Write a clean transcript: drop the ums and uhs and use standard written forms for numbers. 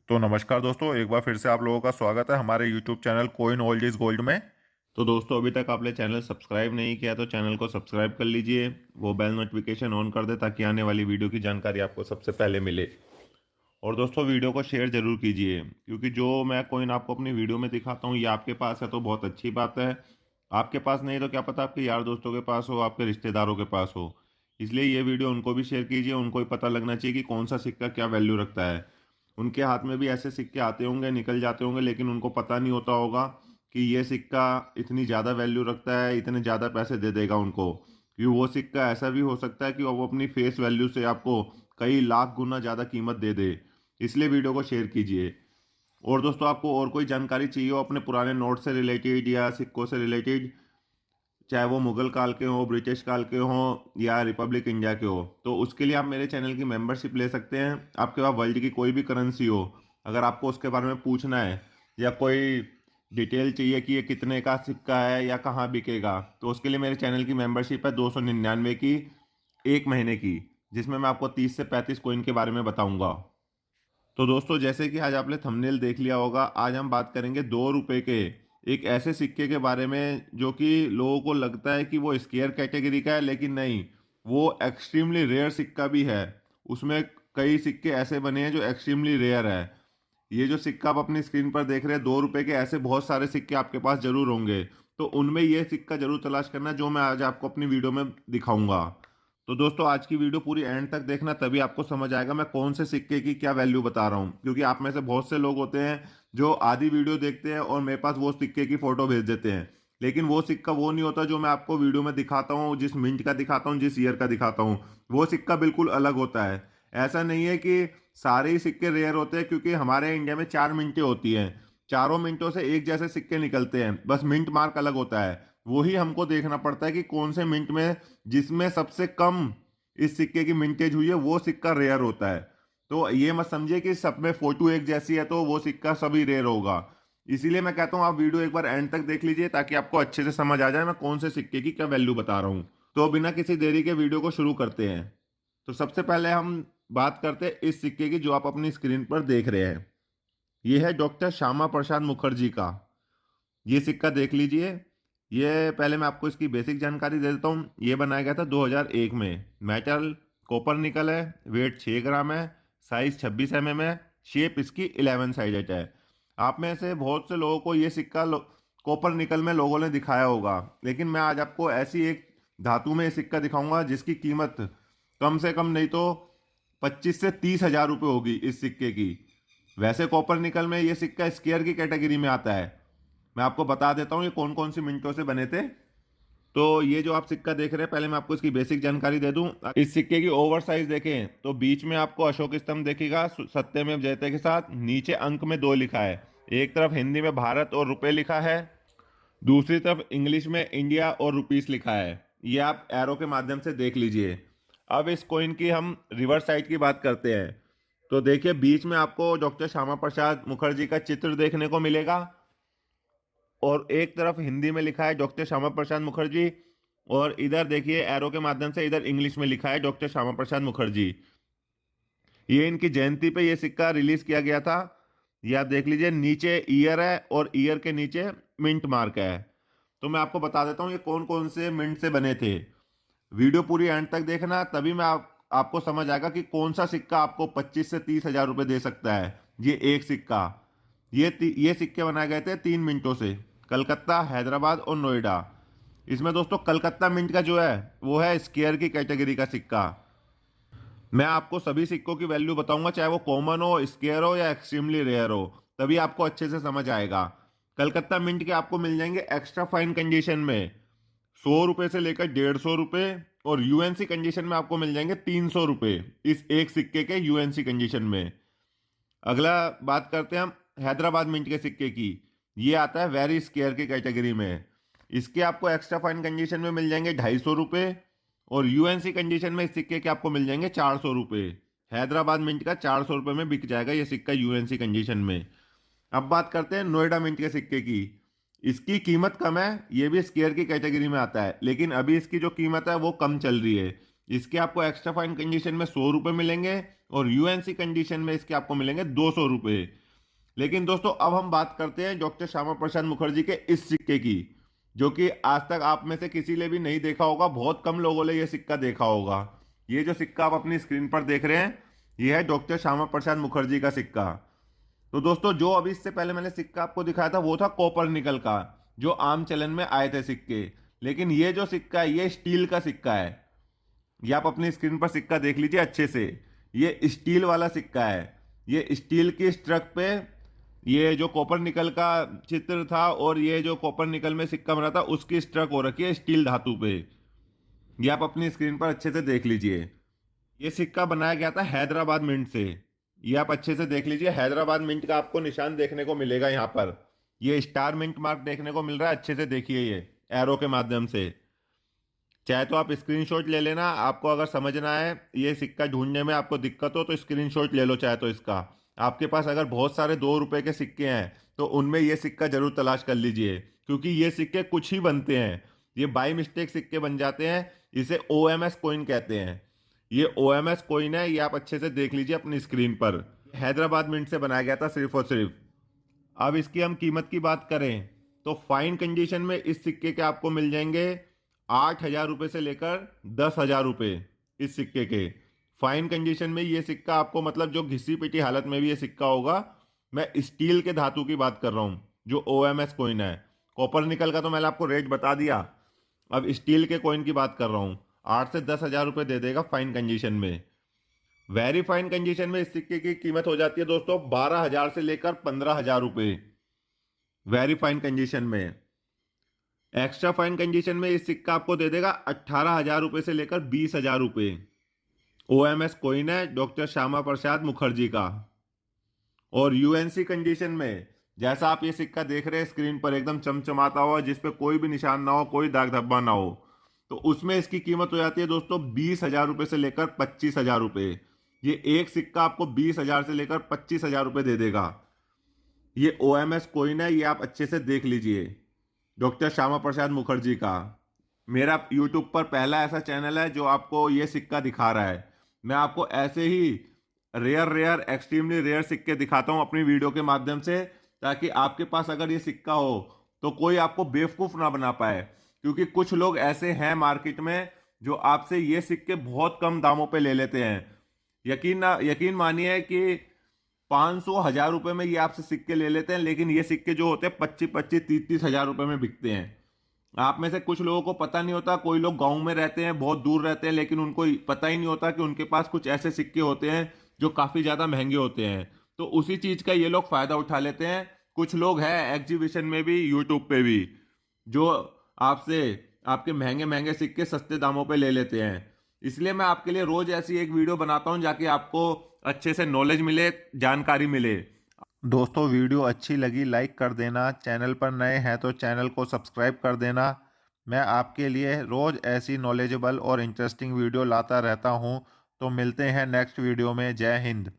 तो नमस्कार दोस्तों, एक बार फिर से आप लोगों का स्वागत है हमारे YouTube channel coin old is gold में। तो दोस्तों, अभी तक आपने चैनल सब्सक्राइब नहीं किया तो चैनल को सब्सक्राइब कर लीजिए। वो बेल नोटिफिकेशन ऑन कर दे ताकि आने वाली वीडियो की जानकारी आपको सबसे पहले मिले। और दोस्तों, वीडियो को शेयर जरूर कीजिए, क्योंकि जो मैं कोइन आपको अपनी वीडियो में दिखाता हूँ ये आपके पास है तो बहुत अच्छी बात है। आपके पास नहीं तो क्या पता आपके यार दोस्तों के पास हो, आपके रिश्तेदारों के पास हो। इसलिए ये वीडियो उनको भी शेयर कीजिए, उनको भी पता लगना चाहिए कि कौन सा सिक्का क्या वैल्यू रखता है। उनके हाथ में भी ऐसे सिक्के आते होंगे, निकल जाते होंगे, लेकिन उनको पता नहीं होता होगा कि ये सिक्का इतनी ज़्यादा वैल्यू रखता है, इतने ज़्यादा पैसे दे देगा उनको। कि वो सिक्का ऐसा भी हो सकता है कि वो अपनी फेस वैल्यू से आपको कई लाख गुना ज़्यादा कीमत दे दे। इसलिए वीडियो को शेयर कीजिए। और दोस्तों, आपको और कोई जानकारी चाहिए हो अपने पुराने नोट से रिलेटेड या सिक्कों से रिलेटेड, चाहे वो मुगल काल के हो, ब्रिटिश काल के हो या रिपब्लिक इंडिया के हो, तो उसके लिए आप मेरे चैनल की मेंबरशिप ले सकते हैं। आपके पास वर्ल्ड की कोई भी करेंसी हो, अगर आपको उसके बारे में पूछना है या कोई डिटेल चाहिए कि ये कितने का सिक्का है या कहाँ बिकेगा, तो उसके लिए मेरे चैनल की मेंबरशिप है 299 की, एक महीने की, जिसमें मैं आपको 30 से 35 कोइन के बारे में बताऊंगा। तो दोस्तों, जैसे कि आज आपने थंबनेल देख लिया होगा, आज हम बात करेंगे 2 रुपए के एक ऐसे सिक्के के बारे में जो कि लोगों को लगता है कि वो स्केयर कैटेगरी का है, लेकिन नहीं, वो एक्सट्रीमली रेयर सिक्का भी है। उसमें कई सिक्के ऐसे बने हैं जो एक्सट्रीमली रेयर है। ये जो सिक्का आप अपनी स्क्रीन पर देख रहे हैं 2 रुपए के, ऐसे बहुत सारे सिक्के आपके पास जरूर होंगे। तो उनमें ये सिक्का जरूर तलाश करना जो मैं आज आपको अपनी वीडियो में दिखाऊंगा। तो दोस्तों, आज की वीडियो पूरी एंड तक देखना, तभी आपको समझ आएगा मैं कौन से सिक्के की क्या वैल्यू बता रहा हूँ। क्योंकि आप में से बहुत से लोग होते हैं जो आधी वीडियो देखते हैं और मेरे पास वो सिक्के की फोटो भेज देते हैं, लेकिन वो सिक्का वो नहीं होता जो मैं आपको वीडियो में दिखाता हूँ, जिस मिंट का दिखाता हूँ, जिस ईयर का दिखाता हूँ। वो सिक्का बिल्कुल अलग होता है। ऐसा नहीं है कि सारे ही सिक्के रेयर होते हैं, क्योंकि हमारे इंडिया में 4 मिंटें होती हैं। चारों मिंटों से एक जैसे सिक्के निकलते हैं, बस मिंट मार्क अलग होता है। वही हमको देखना पड़ता है कि कौन से मिंट में, जिसमें सबसे कम इस सिक्के की मिंटेज हुई है, वो सिक्का रेयर होता है। तो ये मत समझिए कि सब में फोटो एक जैसी है तो वो सिक्का सभी रेयर होगा। इसीलिए मैं कहता हूं आप वीडियो एक बार एंड तक देख लीजिए, ताकि आपको अच्छे से समझ आ जाए मैं कौन से सिक्के की क्या वैल्यू बता रहा हूं। तो बिना किसी देरी के वीडियो को शुरू करते हैं। तो सबसे पहले हम बात करते हैं इस सिक्के की जो आप अपनी स्क्रीन पर देख रहे हैं। ये है डॉक्टर श्यामा प्रसाद मुखर्जी का। ये सिक्का देख लीजिए। ये पहले मैं आपको इसकी बेसिक जानकारी दे देता हूँ। ये बनाया गया था 2001 में। मेटल कॉपर निकल है। वेट 6 ग्राम है। साइज 26 mm है। शेप इसकी 11 साइडेड है। आप में से बहुत से लोगों को ये सिक्का कॉपर निकल में लोगों ने दिखाया होगा, लेकिन मैं आज आपको ऐसी एक धातु में ये सिक्का दिखाऊंगा जिसकी कीमत कम से कम नहीं तो 25 से 30 हज़ार रुपये होगी इस सिक्के की। वैसे कॉपर निकल में ये सिक्का स्केयर की कैटेगरी में आता है। मैं आपको बता देता हूँ ये कौन कौन सी मिनटों से बने थे। तो ये जो आप सिक्का देख रहे हैं, पहले मैं आपको इसकी बेसिक जानकारी दे दूं। इस सिक्के की ओवर साइज देखें तो बीच में आपको अशोक स्तंभ देखेगा सत्यमेव जयते के साथ। नीचे अंक में 2 लिखा है। एक तरफ हिंदी में भारत और रुपए लिखा है, दूसरी तरफ इंग्लिश में इंडिया और रुपीस लिखा है। ये आप एरो के माध्यम से देख लीजिए। अब इस कॉइन की हम रिवर्स साइड की बात करते हैं। तो देखिए, बीच में आपको डॉक्टर श्यामा प्रसाद मुखर्जी का चित्र देखने को मिलेगा, और एक तरफ हिंदी में लिखा है डॉक्टर श्यामा प्रसाद मुखर्जी, और इधर देखिए एरो के माध्यम से इधर इंग्लिश में लिखा है डॉक्टर श्यामा प्रसाद मुखर्जी। ये इनकी जयंती पे ये सिक्का रिलीज किया गया था। ये आप देख लीजिए, नीचे ईयर है और ईयर के नीचे मिंट मार्क है। तो मैं आपको बता देता हूँ ये कौन कौन से मिंट से बने थे। वीडियो पूरी एंड तक देखना, तभी मैं आपको समझ आएगा कि कौन सा सिक्का आपको 25 से 30 हज़ार रुपये दे सकता है। ये एक सिक्का, ये सिक्के बनाए गए थे 3 मिनटों से, कलकत्ता, हैदराबाद और नोएडा। इसमें दोस्तों कलकत्ता मिंट का जो है वो है स्केयर की कैटेगरी का सिक्का। मैं आपको सभी सिक्कों की वैल्यू बताऊंगा, चाहे वो कॉमन हो, स्केयर हो या एक्सट्रीमली रेयर हो, तभी आपको अच्छे से समझ आएगा। कलकत्ता मिंट के आपको मिल जाएंगे एक्स्ट्रा फाइन कंडीशन में 100 रुपये से लेकर 150 रुपये, और यूएनसी कंडीशन में आपको मिल जाएंगे 300 रुपये इस एक सिक्के के यूएनसी कंडीशन में। अगला बात करते हैं हम हैदराबाद मिंट के सिक्के की। ये आता है वेरी स्केयर की कैटेगरी में। इसके आपको एक्स्ट्रा फाइन कंडीशन में मिल जाएंगे 250 रुपये, और यूएनसी कंडीशन में इस सिक्के के आपको मिल जाएंगे 400 रुपये। हैदराबाद मिंट का 400 रुपये में बिक जाएगा ये सिक्का यूएनसी कंडीशन में। अब बात करते हैं नोएडा मिंट के सिक्के की। इसकी कीमत कम है, ये भी स्केयर की कैटेगरी में आता है, लेकिन अभी इसकी जो कीमत है वो कम चल रही है। इसके आपको एक्स्ट्रा फाइन कंडीशन में 100 रुपये मिलेंगे, और यूएनसी कंडीशन में इसके आपको मिलेंगे 200 रुपये। लेकिन दोस्तों अब हम बात करते हैं डॉक्टर श्यामा प्रसाद मुखर्जी के इस सिक्के की, जो कि आज तक आप में से किसी ने भी नहीं देखा होगा, बहुत कम लोगों ने यह सिक्का देखा होगा। ये जो सिक्का आप अपनी स्क्रीन पर देख रहे हैं, यह है डॉक्टर श्यामा प्रसाद मुखर्जी का सिक्का। तो दोस्तों जो अभी इससे पहले मैंने सिक्का आपको दिखाया था वो था कॉपर निकल का, जो आम चलन में आए थे सिक्के। लेकिन ये जो सिक्का है ये स्टील का सिक्का है। ये आप अपनी स्क्रीन पर सिक्का देख लीजिए अच्छे से, ये स्टील वाला सिक्का है। ये स्टील की स्ट्रक पे ये जो कॉपर निकल का चित्र था और ये जो कॉपर निकल में सिक्का बना था उसकी स्ट्रक हो रखी है स्टील धातु पे। ये आप अपनी स्क्रीन पर अच्छे से देख लीजिए। ये सिक्का बनाया गया था हैदराबाद मिंट से। ये आप अच्छे से देख लीजिए, हैदराबाद मिंट का आपको निशान देखने को मिलेगा यहाँ पर। ये स्टार मिंट मार्क देखने को मिल रहा है, अच्छे से देखिए ये एरो के माध्यम से। चाहे तो आप स्क्रीनशॉट ले लेना, आपको अगर समझना है ये सिक्का ढूंढने में आपको दिक्कत हो तो स्क्रीनशॉट ले लो चाहे तो इसका। आपके पास अगर बहुत सारे 2 रुपए के सिक्के हैं तो उनमें ये सिक्का जरूर तलाश कर लीजिए, क्योंकि ये सिक्के कुछ ही बनते हैं, ये बाई मिस्टेक सिक्के बन जाते हैं। इसे OMS कॉइन कहते हैं। ये OMS कॉइन है, ये आप अच्छे से देख लीजिए अपनी स्क्रीन पर। हैदराबाद मिंट से बनाया गया था सिर्फ और सिर्फ। अब इसकी हम कीमत की बात करें तो फाइन कंडीशन में इस सिक्के के आपको मिल जाएंगे 8,000 रुपये से लेकर 10,000 रुपये। इस सिक्के के फाइन कंडीशन में ये सिक्का आपको, मतलब जो घिसी पिटी हालत में भी ये सिक्का होगा। मैं स्टील के धातु की बात कर रहा हूँ जो OMS कॉइन है। कॉपर निकल का तो मैंने आपको रेट बता दिया, अब स्टील के कॉइन की बात कर रहा हूँ। 8 से 10,000 रुपये दे देगा फाइन कंडीशन में। वेरी फाइन कंडीशन में इस सिक्के की कीमत हो जाती है दोस्तों 12,000 से लेकर 15,000 रुपये, वेरी फाइन कंडीशन में। एक्स्ट्रा फाइन कंडीशन में इस सिक्का आपको दे देगा 18,000 रुपये से लेकर 20,000 रुपये। OMS कॉइन है डॉक्टर श्यामा प्रसाद मुखर्जी का। और यूएनसी कंडीशन में जैसा आप ये सिक्का देख रहे हैं स्क्रीन पर, एकदम चमचमाता हुआ, जिसपे कोई भी निशान ना हो, कोई दाग धब्बा ना हो, तो उसमें इसकी कीमत हो जाती है दोस्तों 20,000 रुपये से लेकर 25,000 रुपये। ये एक सिक्का आपको 20,000 से लेकर 25,000 रुपये दे देगा। ये OMS कॉइन है, ये आप अच्छे से देख लीजिए, डॉक्टर श्यामा प्रसाद मुखर्जी का। मेरा यूट्यूब पर पहला ऐसा चैनल है जो आपको ये सिक्का दिखा रहा है। मैं आपको ऐसे ही रेयर एक्सट्रीमली रेयर सिक्के दिखाता हूं अपनी वीडियो के माध्यम से, ताकि आपके पास अगर ये सिक्का हो तो कोई आपको बेवकूफ ना बना पाए। क्योंकि कुछ लोग ऐसे हैं मार्केट में जो आपसे ये सिक्के बहुत कम दामों पे ले लेते हैं। यकीन मानिए कि 500,000 रुपए में ये आपसे सिक्के ले लेते हैं, लेकिन ये सिक्के जो होते हैं 25-25, 30-30 हजार रुपए में बिकते हैं। आप में से कुछ लोगों को पता नहीं होता, कोई लोग गांव में रहते हैं, बहुत दूर रहते हैं, लेकिन उनको पता ही नहीं होता कि उनके पास कुछ ऐसे सिक्के होते हैं जो काफी ज्यादा महंगे होते हैं। तो उसी चीज का ये लोग फायदा उठा लेते हैं। कुछ लोग हैं एग्जीबिशन में भी, यूट्यूब पे भी, जो आपसे आपके महंगे महंगे सिक्के सस्ते दामों पे ले लेते हैं। इसलिए मैं आपके लिए रोज ऐसी एक वीडियो बनाता हूं जाके आपको अच्छे से नॉलेज मिले, जानकारी मिले। दोस्तों वीडियो अच्छी लगी लाइक कर देना, चैनल पर नए हैं तो चैनल को सब्सक्राइब कर देना। मैं आपके लिए रोज़ ऐसी नॉलेजेबल और इंटरेस्टिंग वीडियो लाता रहता हूं। तो मिलते हैं नेक्स्ट वीडियो में। जय हिंद।